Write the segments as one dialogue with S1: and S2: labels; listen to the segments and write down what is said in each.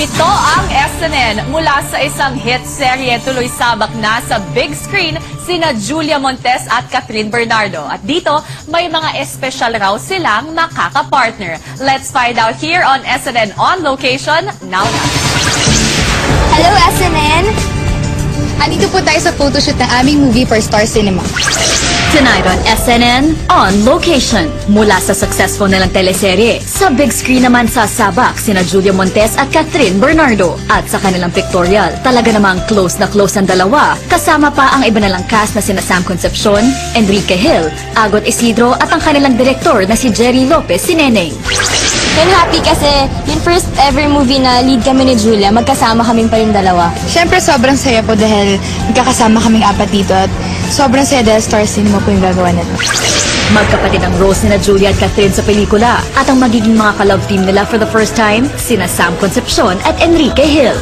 S1: Ito ang SNN. Mula sa isang hit serye, tuloy sabak na sa big screen sina Julia Montes at Catherine Bernardo. At dito, may mga espesyal raw silang makaka-partner. Let's find out here on SNN On Location now.
S2: Hello, SNN! Andito po tayo sa photoshoot ng aming movie for Star Cinema.
S3: Tonight on SNN, On Location. Mula sa successful nilang teleserye, sa big screen naman sasabak sina Julia Montes at Catherine Bernardo. At sa kanilang pictorial, talaga namang close na close ang dalawa. Kasama pa ang iba nalang cast na sina Sam Concepcion, Enrique Hill, Agot Isidro at ang kanilang direktor na si Jerry Lopez Sineneng.
S2: I'm happy kasi yung first ever movie na lead kami ni Julia, magkasama kaming pa yung dalawa.
S4: Siyempre, sobrang saya po dahil magkakasama kaming apat dito at sobrang saya dahil Star Cinema po yung gagawa nito.
S3: Magkapatid ang roles nila Julia at Catherine sa pelikula at ang magiging mga ka-love team nila for the first time, sina Sam Concepcion at Enrique Hill.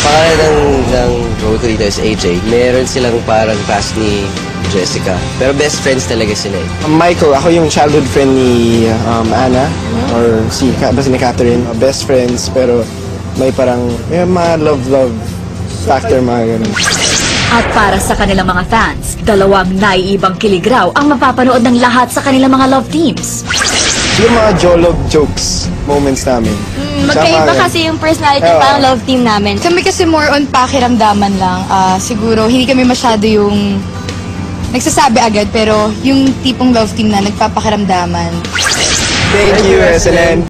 S5: Pangalan ng role ko dito is AJ. Meron silang parang cast ni Jessica. Pero best friends talaga sila eh.
S6: Michael, ako yung childhood friend ni Anna or basta ni Catherine. Best friends pero may parang may mga love factor, mga ganun.
S3: At para sa kanilang mga fans, dalawang naiibang kiligraw ang mapapanood ng lahat sa kanilang mga love teams.
S6: Yung mga jolog jokes moments namin.
S2: Magkaiba kasi yung personality parang love team namin.
S4: Kami kasi more on pakiramdaman lang. Siguro, hindi kami masyado yung nagsasabi agad, pero yung tipong love team na nagpapakiramdaman.
S6: Thank you, SNN!